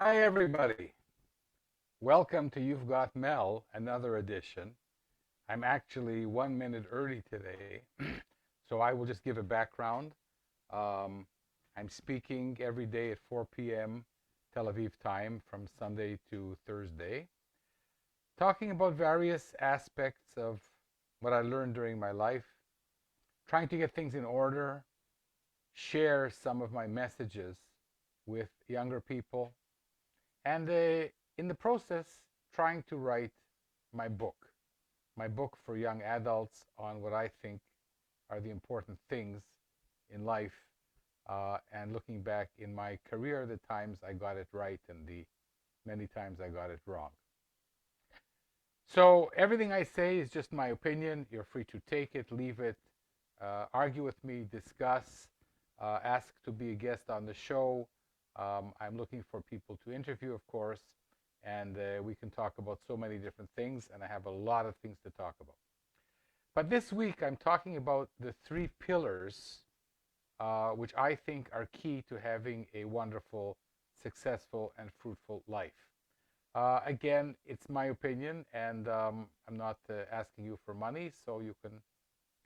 Hi, everybody. Welcome to You've Got Mel, another edition. I'm actually 1 minute early today, so I will just give a background. Um, I'm speaking every day at 4 p.m. Tel Aviv time from Sunday to Thursday, talking about various aspects of what I learned during my life, trying to get things in order, share some of my messages with younger people, and in the process, trying to write my book, my book for young adults on what I think are the important things in life, and looking back in my career, the times I got it right and the many times I got it wrong. So everything I say is just my opinion. You're free to take it, leave it, argue with me, discuss, ask to be a guest on the show. I'm looking for people to interview, of course, and we can talk about so many different things, and I have a lot of things to talk about. But this week, I'm talking about the three pillars, which I think are key to having a wonderful, successful, and fruitful life. Again, it's my opinion, and I'm not asking you for money, so you can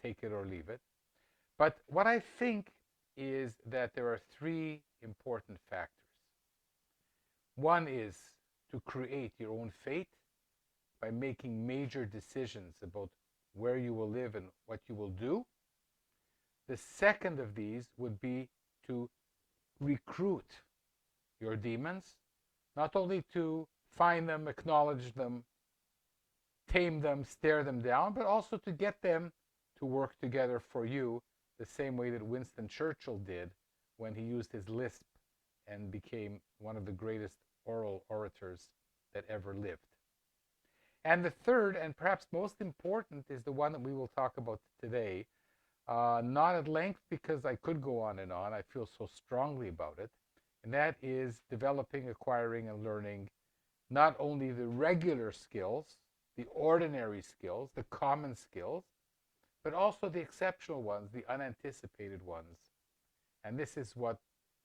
take it or leave it. But what I think is that there are three important factors. One is to create your own fate by making major decisions about where you will live and what you will do. The second of these would be to recruit your demons, not only to find them, acknowledge them, tame them, stare them down, but also to get them to work together for you the same way that Winston Churchill did when he used his lisp and became one of the greatest oral orators that ever lived. And the third, and perhaps most important, is the one that we will talk about today. Not at length because I could go on and on. I feel so strongly about it. And that is developing, acquiring, and learning not only the regular skills, the ordinary skills, the common skills, but also the exceptional ones, the unanticipated ones. And this is what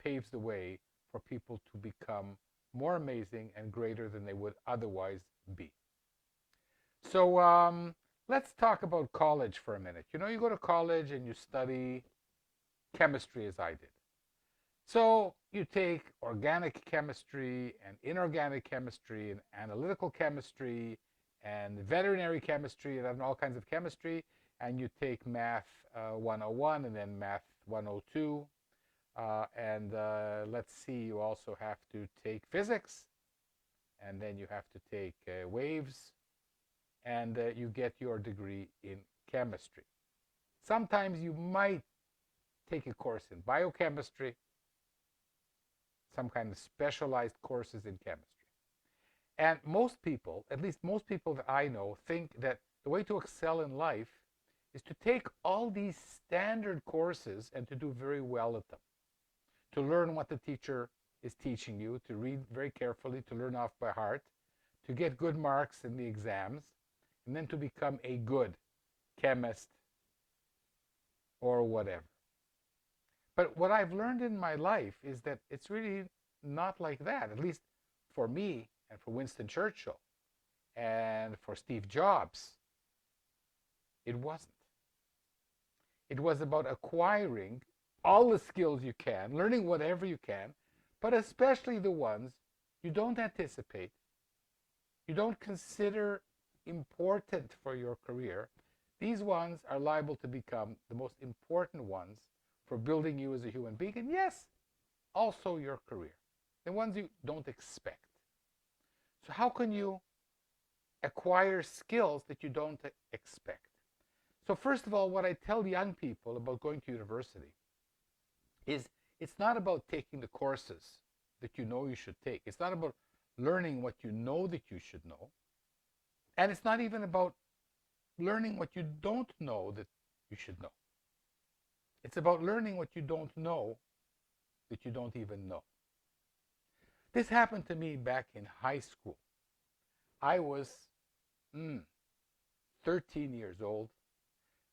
paves the way for people to become more amazing and greater than they would otherwise be. So let's talk about college for a minute. You know, you go to college and you study chemistry as I did. So you take organic chemistry and inorganic chemistry and analytical chemistry and veterinary chemistry and all kinds of chemistry, and you take math 101 and then math 102. And let's see, you also have to take physics, and then you have to take waves, and you get your degree in chemistry. Sometimes you might take a course in biochemistry, some kind of specialized courses in chemistry. And most people, at least most people that I know, think that the way to excel in life is to take all these standard courses and to do very well at them, to learn what the teacher is teaching you, to read very carefully, to learn off by heart, to get good marks in the exams, and then to become a good chemist or whatever. But what I've learned in my life is that it's really not like that, at least for me and for Winston Churchill and for Steve Jobs. It wasn't. It was about acquiring all the skills you can, learning whatever you can, but especially the ones you don't anticipate, you don't consider important for your career. These ones are liable to become the most important ones for building you as a human being, and yes, also your career, the ones you don't expect. So how can you acquire skills that you don't expect? So first of all, what I tell young people about going to university is it's not about taking the courses that you know you should take. It's not about learning what you know that you should know. And it's not even about learning what you don't know that you should know. It's about learning what you don't know that you don't even know. This happened to me back in high school. I was 13 years old,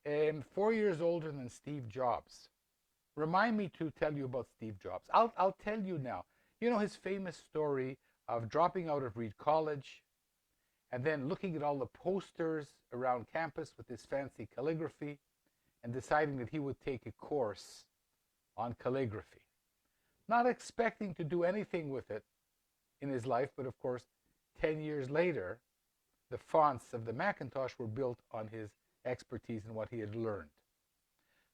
4 years older than Steve Jobs. Remind me to tell you about Steve Jobs. I'll tell you now. You know his famous story of dropping out of Reed College and then looking at all the posters around campus with his fancy calligraphy and deciding that he would take a course on calligraphy. Not expecting to do anything with it in his life, but of course, 10 years later, the fonts of the Macintosh were built on his expertise and what he had learned.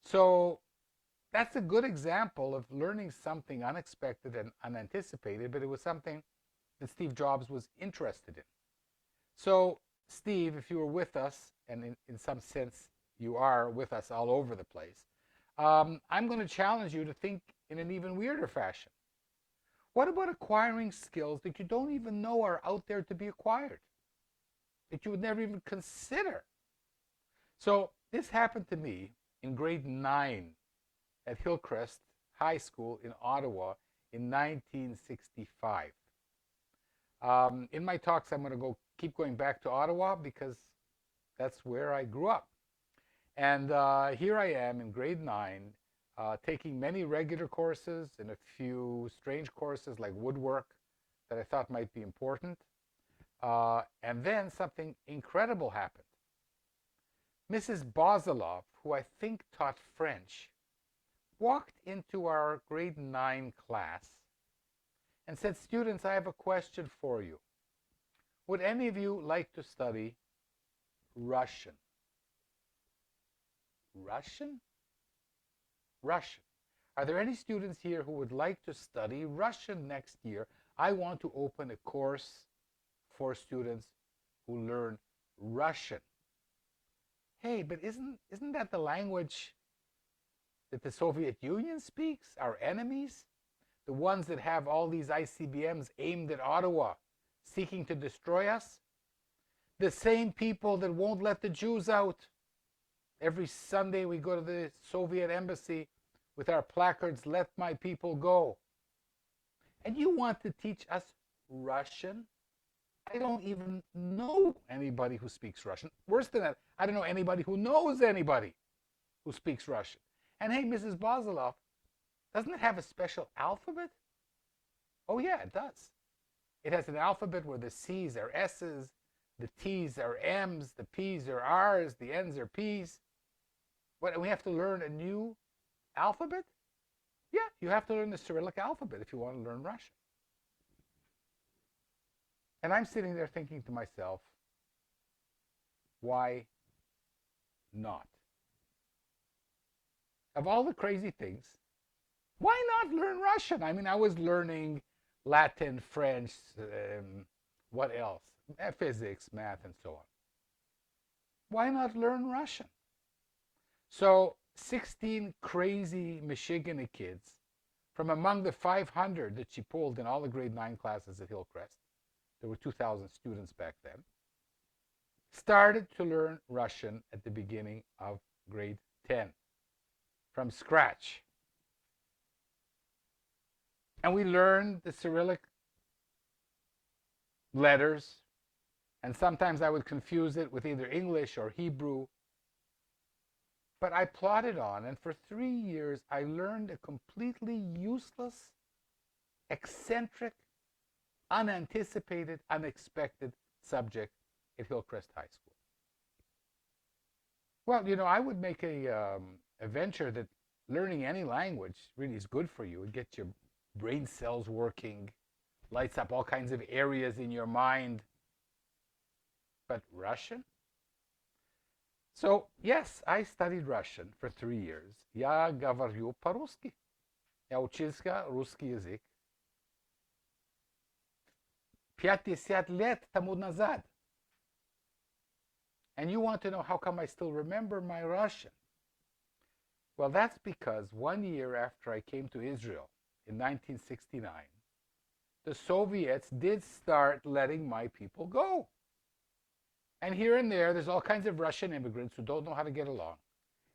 So that's a good example of learning something unexpected and unanticipated, but it was something that Steve Jobs was interested in. So, Steve, if you were with us, and in some sense you are with us all over the place, I'm going to challenge you to think in an even weirder fashion. What about acquiring skills that you don't even know are out there to be acquired, that you would never even consider? So this happened to me in grade 9 at Hillcrest High School in Ottawa in 1965. In my talks, I'm going to keep going back to Ottawa because that's where I grew up. And here I am in grade 9, taking many regular courses and a few strange courses like woodwork that I thought might be important. And then something incredible happened. Mrs. Bozilov, who I think taught French, walked into our grade 9 class and said, "Students, I have a question for you. Would any of you like to study Russian?" Russian? Russian. Are there any students here who would like to study Russian next year? I want to open a course for students who learn Russian. Hey, but isn't that the language that the Soviet Union speaks? Our enemies? The ones that have all these ICBMs aimed at Ottawa, seeking to destroy us? The same people that won't let the Jews out. Every Sunday we go to the Soviet embassy with our placards, "Let my people go." And you want to teach us Russian? I don't even know anybody who speaks Russian. Worse than that, I don't know anybody who knows anybody who speaks Russian. And hey, Mrs. Bozilov, doesn't it have a special alphabet? Oh yeah, it does. It has an alphabet where the C's are S's, the T's are M's, the P's are R's, the N's are P's. What, we have to learn a new alphabet? Yeah, you have to learn the Cyrillic alphabet if you want to learn Russian. And I'm sitting there thinking to myself, why not? Of all the crazy things, why not learn Russian? I mean, I was learning Latin, French, what else? Physics, math, and so on. Why not learn Russian? So 16 crazy Michigan kids from among the 500 that she pulled in all the grade 9 classes at Hillcrest, there were 2,000 students back then, started to learn Russian at the beginning of grade 10 from scratch. And we learned the Cyrillic letters, and sometimes I would confuse it with either English or Hebrew. But I plodded on, and for 3 years I learned a completely useless, eccentric, unanticipated, unexpected subject at Hillcrest High School. Well, you know, I would make a venture that learning any language really is good for you. It gets your brain cells working, lights up all kinds of areas in your mind. But Russian? So, yes, I studied Russian for 3 years. Я говорю по-русски. Я учился русский язык 50 лет тому назад. And you want to know how come I still remember my Russian? Well, that's because 1 year after I came to Israel in 1969, the Soviets did start letting my people go. And here and there's all kinds of Russian immigrants who don't know how to get along.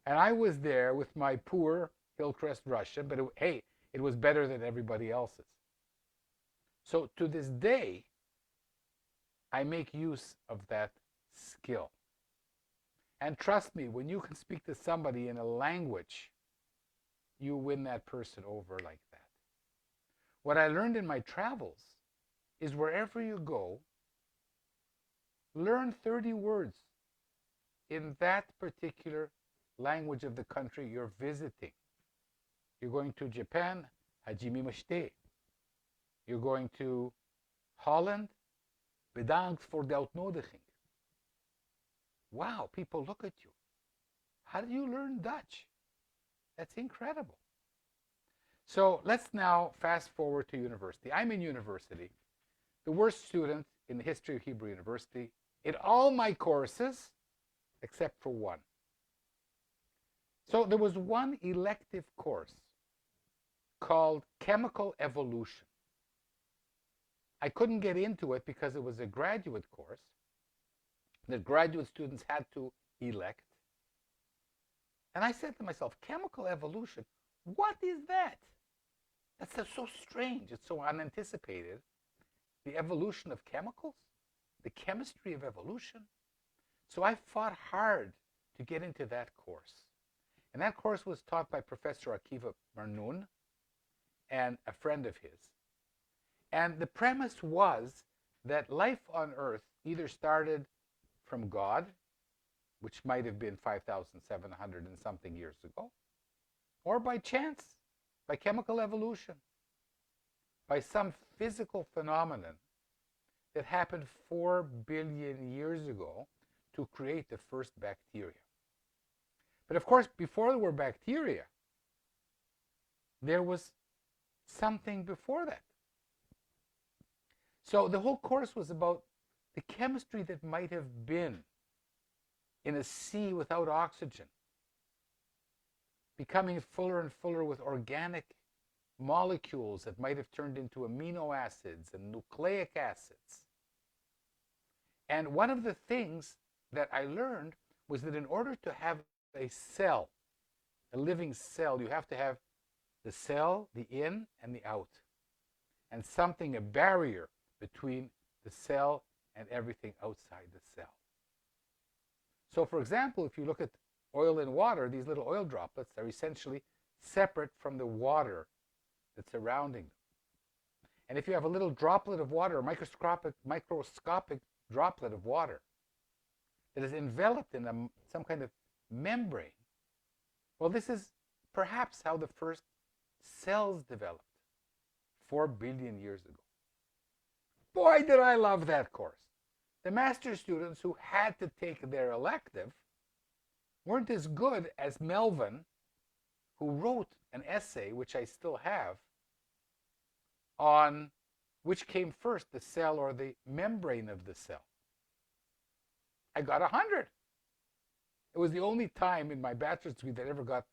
And I was there with my poor Hillcrest Russian, but hey, it was better than everybody else's. So to this day, I make use of that skill. And trust me, when you can speak to somebody in a language, you win that person over like that. What I learned in my travels is wherever you go, learn 30 words in that particular language of the country you're visiting. You're going to Japan, Hajime Mashite. You're going to Holland, bedankt voor de uitnodiging. Wow, people look at you. How do you learn Dutch? That's incredible. So let's now fast forward to university. I'm in university, the worst student in the history of Hebrew University, in all my courses, except for one. So there was one elective course called Chemical Evolution. I couldn't get into it because it was a graduate course that graduate students had to elect. And I said to myself, chemical evolution, what is that? That's so strange. It's so unanticipated. The evolution of chemicals, the chemistry of evolution. So I fought hard to get into that course. And that course was taught by Professor Akiva Marnoun and a friend of his. And the premise was that life on Earth either started from God, which might have been 5,700 and something years ago, or by chance, by chemical evolution, by some physical phenomenon that happened 4 billion years ago to create the first bacteria. But of course, before there were bacteria, there was something before that. So the whole course was about the chemistry that might have been in a sea without oxygen, becoming fuller and fuller with organic molecules that might have turned into amino acids and nucleic acids. And one of the things that I learned was that in order to have a cell, a living cell, you have to have the cell, the in and the out, and something, a barrier between the cell and everything outside the cell. So for example, if you look at oil and water, these little oil droplets are essentially separate from the water that's surrounding them. And if you have a little droplet of water, a microscopic droplet of water that is enveloped in some kind of membrane, well, this is perhaps how the first cells developed 4 billion years ago. Boy, did I love that course. The master's students who had to take their elective weren't as good as Melvin, who wrote an essay, which I still have, on which came first, the cell or the membrane of the cell. I got 100. It was the only time in my bachelor's degree that I ever got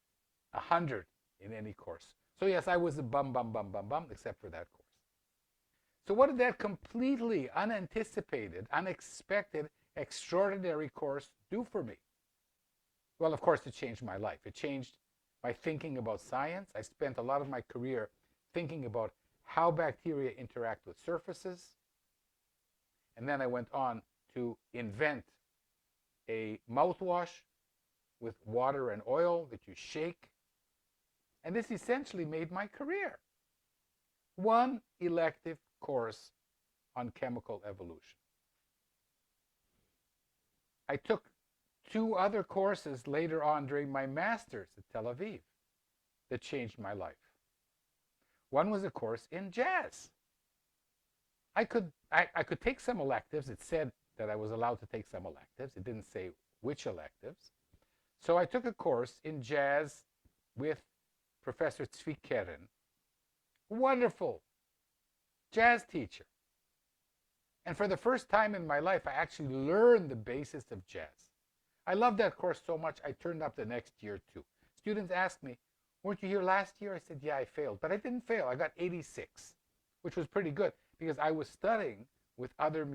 100 in any course. So yes, I was a bum, except for that course. So what did that completely unanticipated, unexpected, extraordinary course do for me? Well, of course, it changed my life. It changed my thinking about science. I spent a lot of my career thinking about how bacteria interact with surfaces. And then I went on to invent a mouthwash with water and oil that you shake. And this essentially made my career. One elective course on chemical evolution. I took 2 other courses later on during my master's at Tel Aviv that changed my life. One was a course in jazz. I could take some electives. It said that I was allowed to take some electives. It didn't say which electives. So I took a course in jazz with Professor Tzvi Keren. Wonderful jazz teacher. And for the first time in my life, I actually learned the basis of jazz. I loved that course so much, I turned up the next year too. Students asked me, weren't you here last year? I said, yeah, I failed. But I didn't fail. I got 86, which was pretty good because I was studying with other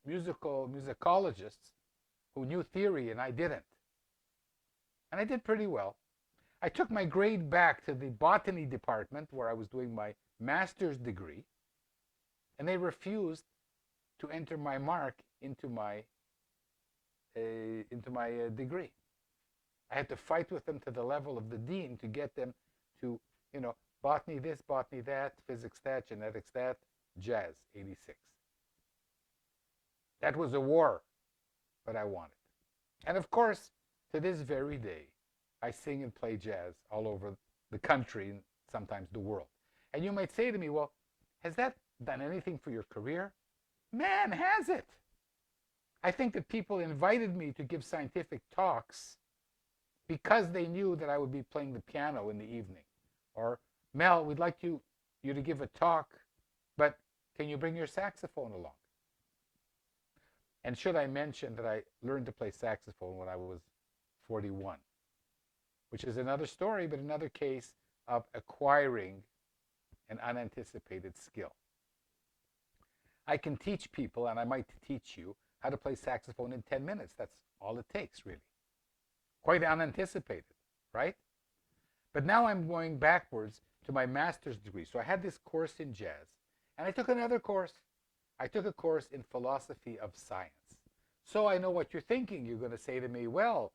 musicologists who knew theory and I didn't. And I did pretty well. I took my grade back to the botany department where I was doing my master's degree, and they refused to enter my mark into my degree. I had to fight with them to the level of the dean to get them to, Botany this, botany that, physics that, genetics that, jazz, 86. That was a war, but I won it. And of course, to this very day, I sing and play jazz all over the country and sometimes the world. And you might say to me, well, has that done anything for your career? Man, has it? I think that people invited me to give scientific talks because they knew that I would be playing the piano in the evening. Or, Mel, we'd like you to give a talk, but can you bring your saxophone along? And should I mention that I learned to play saxophone when I was 41, which is another story, but another case of acquiring an unanticipated skill. I can teach people, and I might teach you, how to play saxophone in 10 minutes. That's all it takes, really. Quite unanticipated, right? But now I'm going backwards to my master's degree. So I had this course in jazz, and I took another course. I took a course in philosophy of science. So I know what you're thinking. You're going to say to me, well,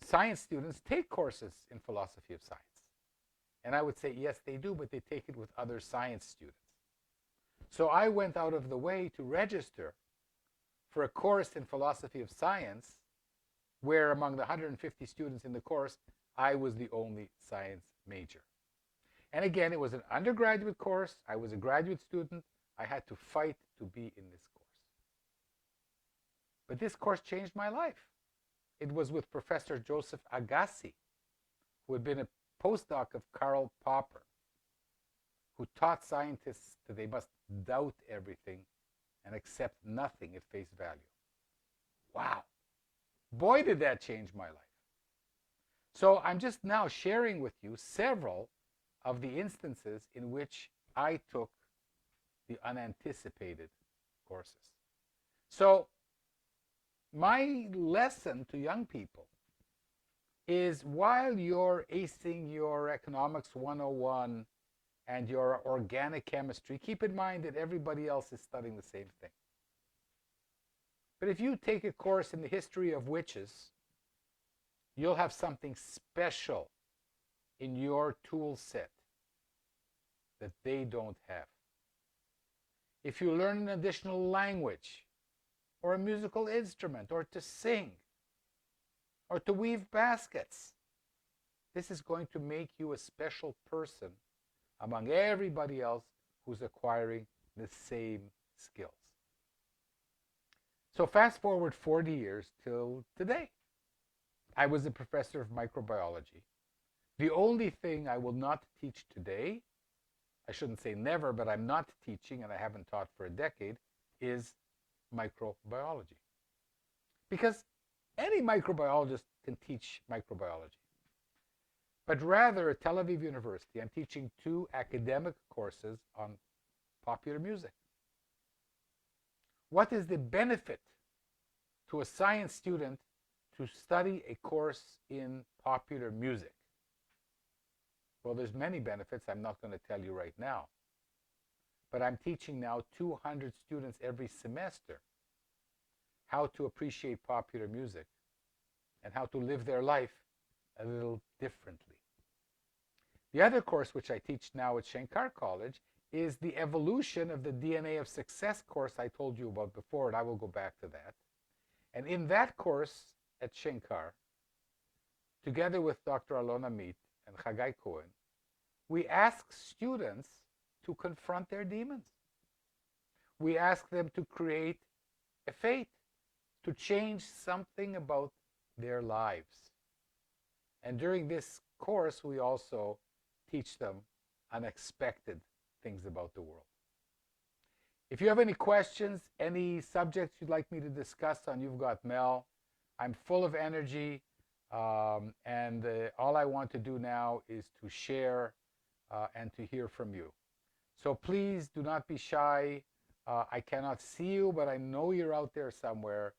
science students take courses in philosophy of science. And I would say, yes, they do, but they take it with other science students. So I went out of the way to register for a course in philosophy of science where among the 150 students in the course, I was the only science major. And again, it was an undergraduate course. I was a graduate student. I had to fight to be in this course. But this course changed my life. It was with Professor Joseph Agassi, who had been a postdoc of Karl Popper, who taught scientists that they must doubt everything and accept nothing at face value. Wow. Boy, did that change my life. So I'm just now sharing with you several of the instances in which I took the unanticipated courses. So my lesson to young people is while you're acing your Economics 101 and your organic chemistry, keep in mind that everybody else is studying the same thing. But if you take a course in the history of witches, you'll have something special in your tool set that they don't have. If you learn an additional language, or a musical instrument, or to sing, or to weave baskets, this is going to make you a special person among everybody else who's acquiring the same skills. So fast forward 40 years till today. I was a professor of microbiology. The only thing I will not teach today, I shouldn't say never, but I'm not teaching and I haven't taught for a decade, is microbiology. Because any microbiologist can teach microbiology. But rather at Tel Aviv University, I'm teaching 2 academic courses on popular music. What is the benefit to a science student to study a course in popular music? Well, there's many benefits I'm not going to tell you right now. But I'm teaching now 200 students every semester how to appreciate popular music and how to live their life a little differently. The other course which I teach now at Shenkar College is the evolution of the DNA of success course I told you about before, and I will go back to that. And in that course at Shenkar, together with Dr. Alon Amit and Chagai Cohen, we ask students to confront their demons. We ask them to create a fate, to change something about their lives. And during this course, we also teach them unexpected things about the world. If you have any questions, any subjects you'd like me to discuss on You've Got Mel, I'm full of energy, and all I want to do now is to share and to hear from you. So please do not be shy. I cannot see you, but I know you're out there somewhere.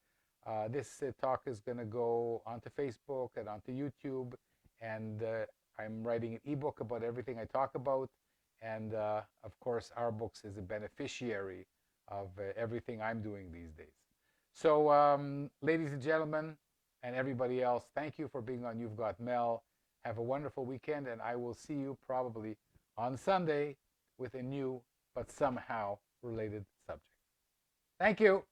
This talk is going to go onto Facebook and onto YouTube, and I'm writing an ebook about everything I talk about. And of course, Our Books is a beneficiary of everything I'm doing these days. So ladies and gentlemen, and everybody else, thank you for being on You've Got Mel. Have a wonderful weekend, and I will see you probably on Sunday with a new but somehow related subject. Thank you.